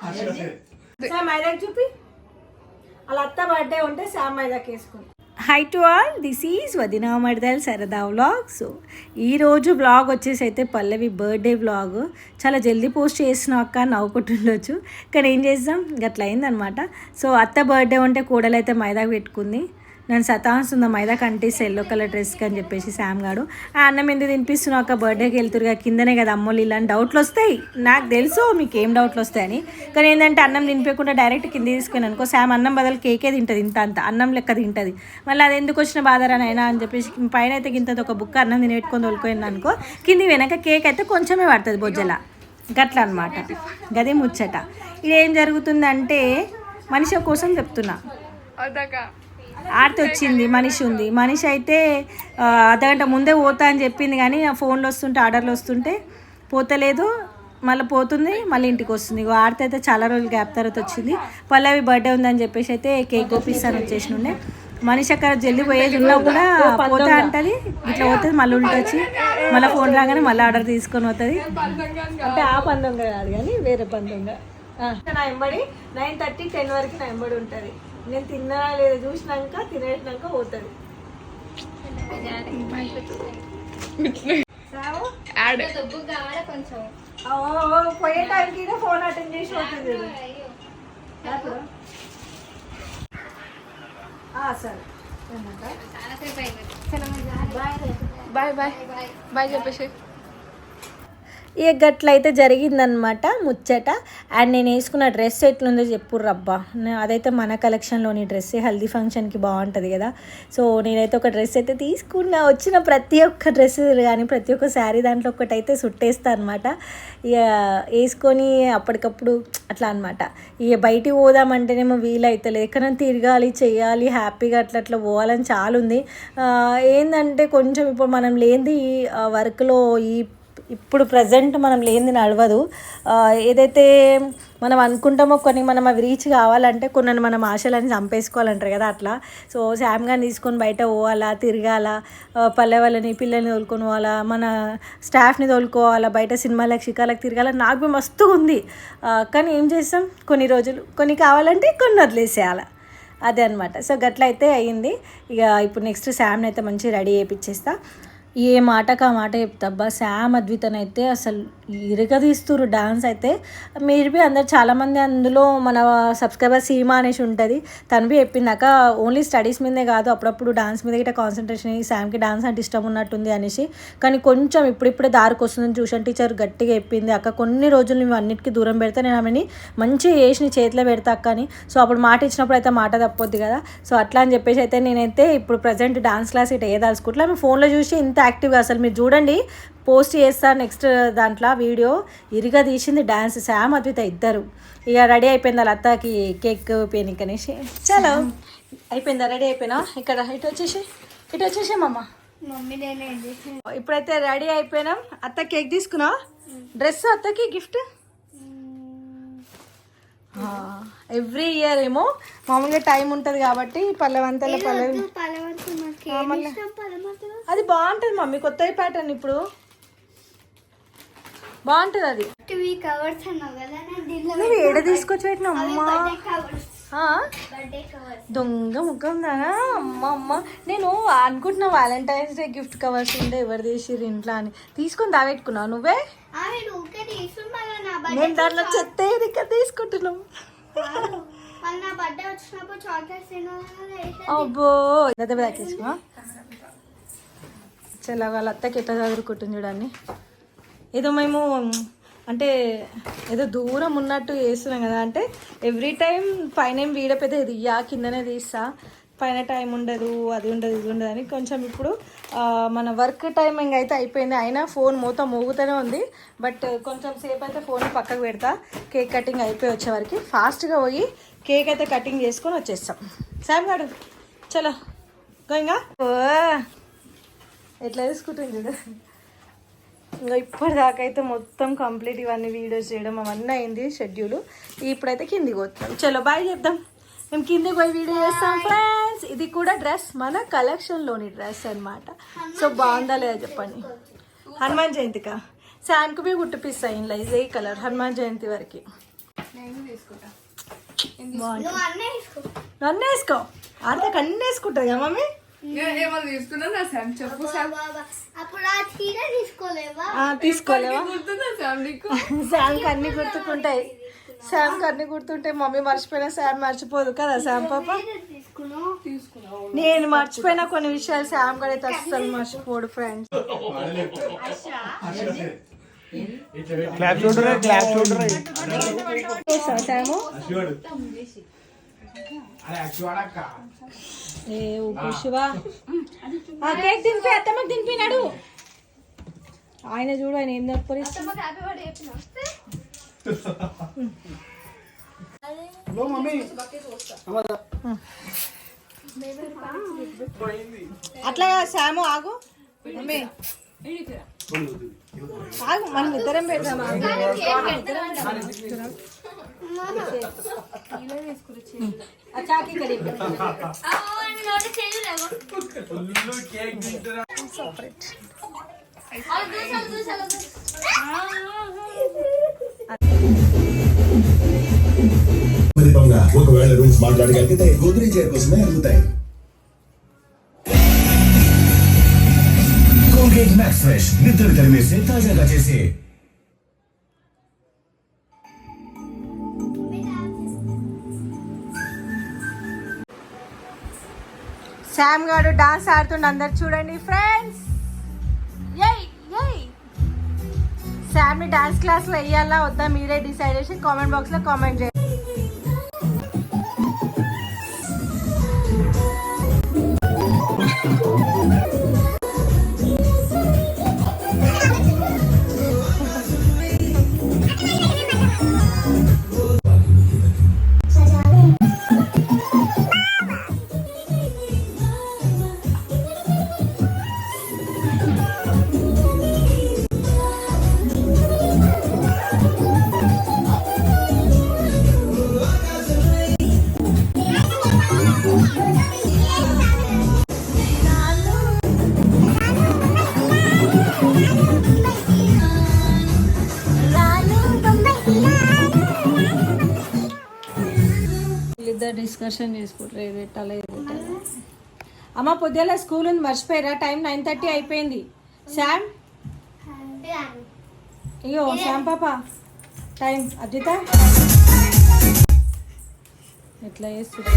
Sam మైదాకి చూపి అలా అత్త బర్త్డే ఉంటే శామ్ మైదాకి వేసుకుంది. High to all, this is వదినా మర్దల్ సరదా వ్లాగ్. సో ఈరోజు వ్లాగ్ వచ్చేసి అయితే పల్లవి బర్త్డే వ్లాగ్. చాలా జల్దీ పోస్ట్ చేసిన అక్క నవ్వుకుంటుండొచ్చు, కానీ ఏం చేద్దాం గట్లా అయిందనమాట. సో అత్త బర్త్డే ఉంటే కూడలైతే మైదాకి పెట్టుకుంది. నన్ను సతాస్తుంది మైదా కంటిస్తే ఎల్లో కలర్ డ్రెస్కి అని చెప్పేసి శామ్ గాడు. ఆ అన్నం ఎందుకు తినిపిస్తున్నావు అక్క, బర్త్డేకి వెళ్తురుగా కిందనే కదా అమ్మోళ్ళు ఇలా అని డౌట్లు వస్తాయి. నాకు తెలుసు మీకు ఏం డౌట్లు వస్తాయని, కానీ ఏంటంటే అన్నం తినిపించకుండా డైరెక్ట్ కింద తీసుకుని అనుకో శామ్ అన్నం బదులు కేకే తింటుంది, ఇంత అంత అన్నం లెక్క తింటుంది. మళ్ళీ అది ఎందుకు వచ్చిన బాధరానైనా అని చెప్పేసి పైన అయితే గింతది ఒక బుక్క అన్నం తినేట్టుకొని తోలుకోయింది అనుకో, కింది వెనక కేక్ అయితే కొంచెమే పడుతుంది బొజ్జల గట్ల అనమాట. గదే ముచ్చట. ఇది ఏం జరుగుతుందంటే మనిషి కోసం చెప్తున్నా. ఆర్తి వచ్చింది, మనిషి ఉంది. మనిషి అయితే అర్ధగంట ముందే పోతా అని చెప్పింది, కానీ ఆ ఫోన్లు వస్తుంటే ఆర్డర్లు వస్తుంటే పోతలేదు. మళ్ళీ పోతుంది, మళ్ళీ ఇంటికి వస్తుంది. ఆర్తి అయితే చాలా రోజులు గ్యాప్ తర్వాత వచ్చింది. పల్లవి బర్త్డే ఉందని చెప్పేసి అయితే కేక్ కోపిస్తాను వచ్చేసి ఉండే. మనిషి అక్కడ జల్దీ పోయేది ఉన్నా కూడా పోతా అంటది, ఇట్లా పోతుంది, మళ్ళీ వచ్చి మళ్ళీ ఫోన్ రాగానే మళ్ళీ ఆర్డర్ తీసుకొని పోతుంది. అంటే ఆ పందొంగ కాదు కానీ వేరే పందొంగ. నా ఎంబడి 9:30, 10 వరకు నా ఎంబడి ఉంటుంది. నేను తిన్నా లేదా చూసినాక తినేసినాక పోతుంది. పోయే టైంకి ఫోన్ అటెండ్ చేసి పోతుంది. సరే బాయ్ బాయ్ బాయ్ చెప్పేసి ఇక గట్లయితే జరిగిందనమాట ముచ్చట. అండ్ నేను వేసుకున్న డ్రెస్ ఎట్లుందో చెప్పుర్రు రబ్బా. అదైతే మన కలెక్షన్లోని డ్రెస్సే, హల్దీ ఫంక్షన్కి బాగుంటుంది కదా. సో నేనైతే ఒక డ్రెస్ అయితే తీసుకున్నా. వచ్చిన ప్రతి ఒక్క డ్రెస్ కానీ ప్రతి ఒక్క శారీ దాంట్లో ఒకటైతే సుట్టేస్తా అనమాట. ఇక వేసుకొని అప్పటికప్పుడు అట్లా అనమాట. ఇక బయటికి పోదామంటేనేమో వీలైతలేదు, ఎక్కడ తిరగాలి చేయాలి హ్యాపీగా అట్లా అట్లా పోవాలని చాలా ఉంది. ఏంటంటే కొంచెం ఇప్పుడు మనం లేనిది వర్క్లో ఇప్పుడు ప్రజెంట్ మనం లేనిది నడవదు. ఏదైతే మనం అనుకుంటామో కొన్ని మనం అవి రీచ్ కావాలంటే కొన్ని మనం ఆశలని చంపేసుకోవాలంటారు కదా, అట్లా. సో శామ్ గారిని తీసుకొని బయట పోవాలా, తిరగాల, పల్లె వాళ్ళని పిల్లల్ని తోలుకొని పోవాలా, మన స్టాఫ్ని తోలుకోవాలా, బయట సినిమాలకు షికాలకు తిరగాల, నాకు మస్తు ఉంది. కానీ ఏం చేస్తాం, కొన్ని రోజులు కొన్ని కావాలంటే కొన్ని వదిలేసేయాలి, అదే అనమాట. సో గట్ల అయితే అయ్యింది. ఇక ఇప్పుడు నెక్స్ట్ శామ్ని అయితే మంచిగా రెడీ చేయించేస్తా. ఏ మాటకు ఆ మాట చెప్తాబ్బా. శామ్ అద్వితనైతే అసలు ఇరగదీస్తురు డాన్స్ అయితే. మీరు బి అందరు చాలామంది అందులో మన సబ్స్క్రైబర్ సీమా అనేసి ఉంటుంది, తను బి చెప్పిందాక ఓన్లీ స్టడీస్ మీదే కాదు అప్పుడప్పుడు డాన్స్ మీద గిట్ట కాన్సన్ట్రేషన్ అయ్యి శామ్కి డాన్స్ అంటే ఇష్టం ఉన్నట్టుంది అనేసి. కానీ కొంచెం ఇప్పుడిప్పుడే దారికి వస్తుందని ట్యూషన్ టీచర్ గట్టిగా చెప్పింది, అక్క కొన్ని రోజులు నువ్వు అన్నిటికీ దూరం పెడితే నేను ఆమెని మంచి చేసి నీ చేతిలో పెడతా అక్క అని. సో అప్పుడు మాట ఇచ్చినప్పుడు అయితే మాట తప్పొద్ది కదా. సో అట్లా అని చెప్పేసి అయితే నేనైతే ఇప్పుడు ప్రజెంట్ డాన్స్ క్లాస్ ఇట్లా ఏదాల్చుకుంటా. ఆమె ఫోన్లో చూసి ఇంత యాక్టివ్గా అసలు మీరు చూడండి, పోస్ట్ చేస్తా నెక్స్ట్ దాంట్లో వీడియో. ఇరిగా తీసింది డ్యాన్స్ శామ్ అద్విత ఇద్దరు. ఇక రెడీ అయిపోయింది వాళ్ళ అత్తకి కేక్ పేనిక్ అనేసి. చలో అయిపోయిందా, రెడీ అయిపోయినా. ఇక్కడ ఇటు వచ్చేసి మమ్మ ఇప్పుడైతే రెడీ అయిపోయినాం. అత్త కేక్ తీసుకున్నా, డ్రెస్ అత్తకి గిఫ్ట్. ఎవ్రీ ఇయర్ ఏమో మామూలుగా టైం ఉంటుంది కాబట్టి పల్లెవంతల పల్లె అది బాగుంటుంది మమ్మీ, కొత్త ప్యాటర్న్ ఇప్పుడు బాగుంటుంది. అది నువ్వు ఏడ తీసుకొచ్చి పెట్టినా అమ్మా, దొంగ ముఖం దానా అమ్మ. నేను అనుకుంటున్నా వ్యాలంటైన్స్ డే గిఫ్ట్ కవర్స్ ఉండే ఎవరు తీసిర్రు ఇంట్లో అని, తీసుకొని దావెట్టుకున్నావు నువ్వే. నేను దాంట్లో చెత్త ఇక్కడ తీసుకుంటున్నావు. అబ్బో దాకేసుకున్నా. చాలా వాళ్ళ అత్తకి ఎట్లా చదువుకుంటుంది చూడండి. ఏదో మేము అంటే ఏదో దూరం ఉన్నట్టు చేస్తున్నాం కదా, అంటే ఎవ్రీ టైం పైన ఏం వీడ పెద్ద తీయా కిందనే తీస్తా, పైన టైం ఉండదు, అది ఉండదు ఇది ఉండదు అని. కొంచెం ఇప్పుడు మన వర్క్ టైమింగ్ అయితే అయిపోయింది, అయినా ఫోన్ మోగుతూనే ఉంది. బట్ కొంచెం సేపు అయితే ఫోన్ పక్కకు పెడతా. కేక్ కటింగ్ అయిపోయి వచ్చేవరకు ఫాస్ట్గా పోయి కేక్ అయితే కటింగ్ చేసుకొని వచ్చేస్తాం. శామ్ గారు చలో గోయింగా. ఎట్లా తీసుకుంటుంది చూడు. ఇంకా ఇప్పటిదాకా అయితే మొత్తం కంప్లీట్ ఇవన్నీ వీడియోస్ చేయడం అవన్నీ అయింది షెడ్యూల్. ఇప్పుడైతే కిందికి పోతాం. చలో బాయ్ చెప్దాం. మేము కిందికి పోయి వీడియో చేస్తాం ఫ్రెండ్స్. ఇది కూడా డ్రెస్ మన కలెక్షన్లోని డ్రెస్ అనమాట. సో బాగుందా లేదా చెప్పండి. హనుమాన్ జయంతికా శామ్కి బి కుట్టిపిస్తాయి ఇలా ఇదే కలర్ హనుమాన్ జయంతి వరకు. నన్ను వేసుకో ఆడితే కన్ను వేసుకుంటుంది కదా మమ్మీ. తీసుకోలేవా? శామ్కి అన్ని గుర్తుకుంటాయి. శామ్కి అన్ని గుర్తుంటాయి. మమ్మీ మర్చిపోయినా శామ్ మర్చిపోదు కదా శామ్ పాప. నేను మర్చిపోయినా కొన్ని విషయాలు శామ్ కూడా అయితే అస్సలు మర్చిపోడు ఫ్రెండ్స్. శాము కేక్ తినిపి అత్తమ్మకి తినిపినాడు ఆయన. చూడు ఆయన ఏం తప్పరిస్తాడు. అట్లా శాము ఆగు ఆగు మనం ఇద్దరం పెడదాం. ఒకవేళ రూల్స్ మాట్లాడగలిగితే గోద్రేజ్ చైర్ కోసమే అడుగుతాయి. కోల్గేట్ మ్యాక్స్ ఫ్రెష్ నిద్రలు తరిమేసి తాజాగా చేసి. శామ్ గారు డాన్స్ ఆడుతుండే అందరు చూడండి ఫ్రెండ్స్. శామ్ ని డాన్స్ క్లాస్ లో వేయాలా వద్దా మీరే డిసైడ్ చేసి కామెంట్ బాక్స్ లో కామెంట్ చేయండి. డిస్కషన్ చేసుకుంటారు ఏది పెట్టాలి ఏది పెట్టాలి. అమ్మ పొద్దుల స్కూల్ ఉంది మర్చిపోయారా? టైం 9:30 అయిపోయింది. శామ్ అయ్యో శామ్ పాప టైం అద్విత ఎట్లా చేస్తుంది.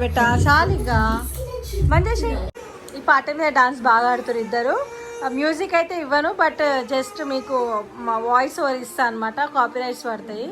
పెట్టా చాలిగా మంచి ఈ పాట మీద డాన్స్ బాగా ఆడుతారు ఇద్దరు. మ్యూజిక్ అయితే ఇవ్వను బట్ జస్ట్ మీకు మా వాయిస్ ఓవర్ ఇస్తా అనమాట. కాపీరైట్స్ పడతాయి.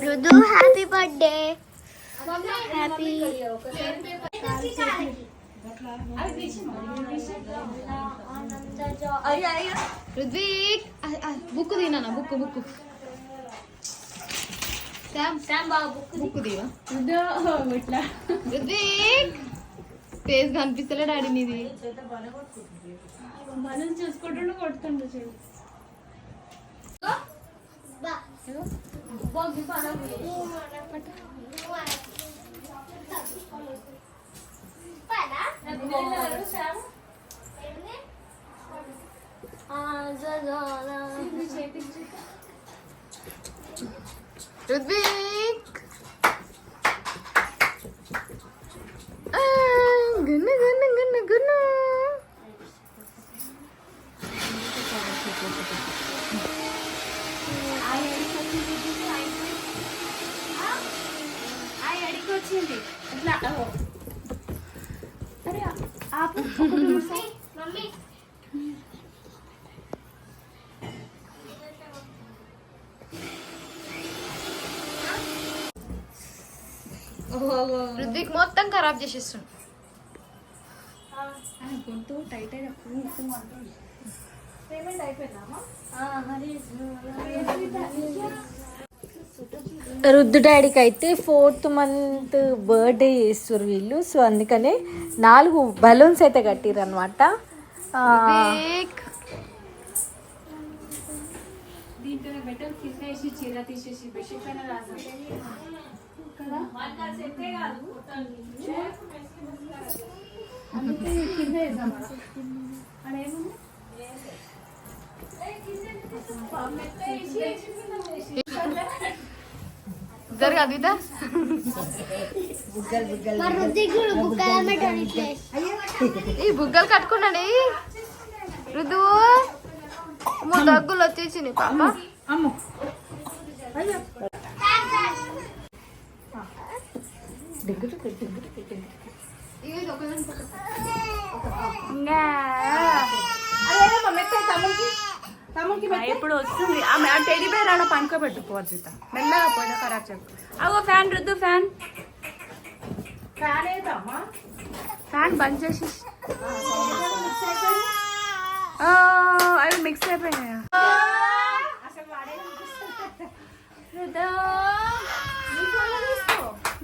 Rudu happy birthday. Happy Rudvik book తినా బుక్ బుక్ తీవా రుద్విక్ ఫేస్ కనిపిస్తలే డాడీ నీది మనం చూసుకుంటుండే కొడుతుండే చూడు రుద్విక్ గున్న గున్న గున్న గున్న వచ్చింది ఇట్లా అరే ఆపు మమ్మీ రుద్విక్ మొత్తం ఖరాబ్ చేసేస్తుంది. గొంతు టైట్ అయిన పేమెంట్ అయిపోయిందా? రుద్దు డాడీకి అయితే 4th month బర్త్డే చేస్తారు వీళ్ళు. సో అందుకనే 4 బలూన్స్ అయితే కట్టిరు అనమాట. దీంతో బెటర్ తీసేసి చీర తీసేసి బెడ్షీట్ పైన రాసి కింద వేద్దాం. జరగదు ఈ బుగ్గలు కట్టుకున్నాడు రుదు దగ్గులు వచ్చేసి పాప ఇప్పుడు వస్తుంది ఆమె టెడ్డీ బేర్ ఆడ పనుకోబెట్టుకోవచ్చు మెల్లగా పోయినా ఖరాబ్ చెప్పు. అగో ఫ్యాన్ రుద్దు ఫ్యాన్ ఫ్యాన్ బంద్ చేసి అవి మిక్స్ అయిపోయినాయా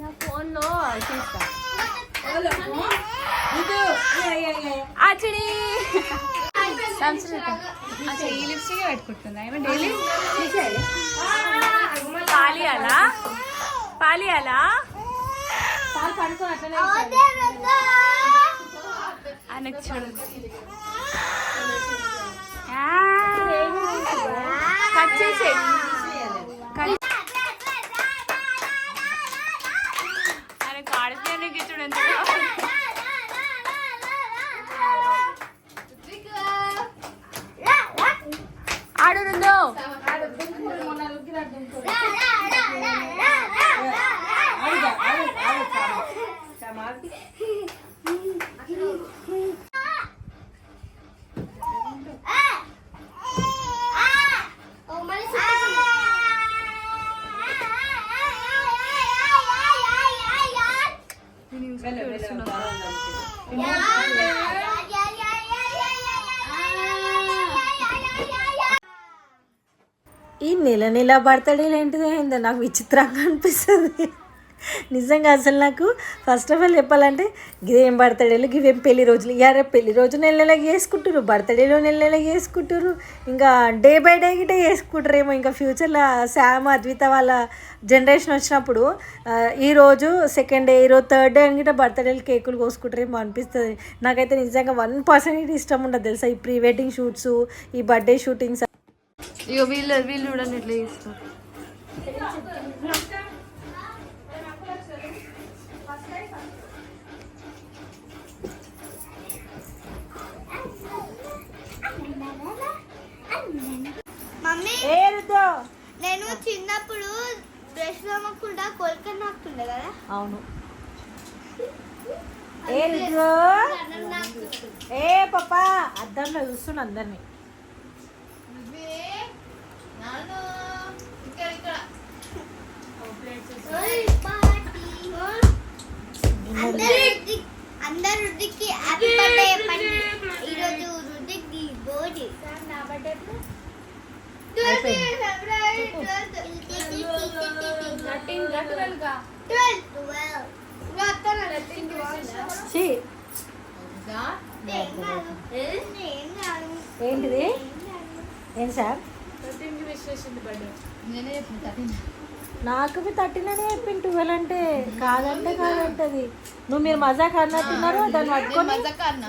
నా ఫోన్లో తీస్తా ఆచడి ఈ లిప్స్టిక్ పెట్టుకుంటుందా ఏమో డైలీ పాలియాలా పాలియాలా ఆయనకు చూడు కట్ చేసే ఆయన కాడితే చూడు ఎంత ఆడుందో ఈ నెల బర్త్డేలు ఏంటిదో ఏందో నాకు విచిత్రంగా అనిపిస్తుంది నిజంగా. అసలు నాకు ఫస్ట్ ఆఫ్ ఆల్ చెప్పాలంటే ఇదేం బర్త్డేలు ఇవేం పెళ్లి రోజులు. ఇయారే పెళ్లి రోజు నెలకి చేసుకుంటారు, బర్త్డేలో నెలకి చేసుకుంటారు, ఇంకా డే బై డే గిటే చేసుకుంటారేమో. ఇంకా ఫ్యూచర్లో శామ్ అద్విత వాళ్ళ జనరేషన్ వచ్చినప్పుడు ఈరోజు 2nd డే ఈరోజు 3rd డే అని బర్త్డేలు కేకులు కోసుకుంటారేమో అనిపిస్తుంది. నాకైతే నిజంగా 1% ఇష్టం ఉండదు తెలుసా ఈ ప్రీ వెడ్డింగ్ షూట్స్, ఈ బర్త్డే షూటింగ్స్. ఇక వీళ్ళు చూడండి ఎట్లా చేస్తారు. మమ్మీ నేను చిన్నప్పుడు బ్రష్ తోమకుండా కొలక నాకుండే కదా. అవును ఏ రుద్రు ఏ పాపా అద్దంలో చూస్తున్నా అందరినీ. అందరు రుద్దికి హ్యాపీ బర్త్డే చెప్పండి. ఈరోజు రుద్దికి బర్త్డే. నా బర్త్డే ఎప్పుడు? 12 ఫిబ్రవరి 12. ఛీ, ఏంటిది ఏంటి సార్? నాకు 13 అనే చెప్పింది. 12 అంటే కాదంటది. మీరు మజాక్ అన్నట్టున్నారు దాన్ని పట్టుకొని.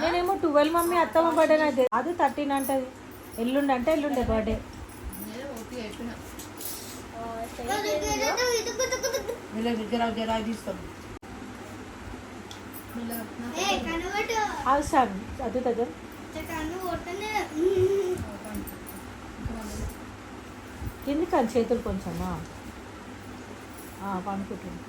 నేనేమో 12 మమ్మీ అత్తమ్మ బర్త్డే నాకు అది 13 అంటది. ఎల్లుండి అంటే ఎల్లుండే బర్త్డే. అవసరం అది దగ్గర కింది కానీ చేతులు కొంచెమా పండుకుంటుంది.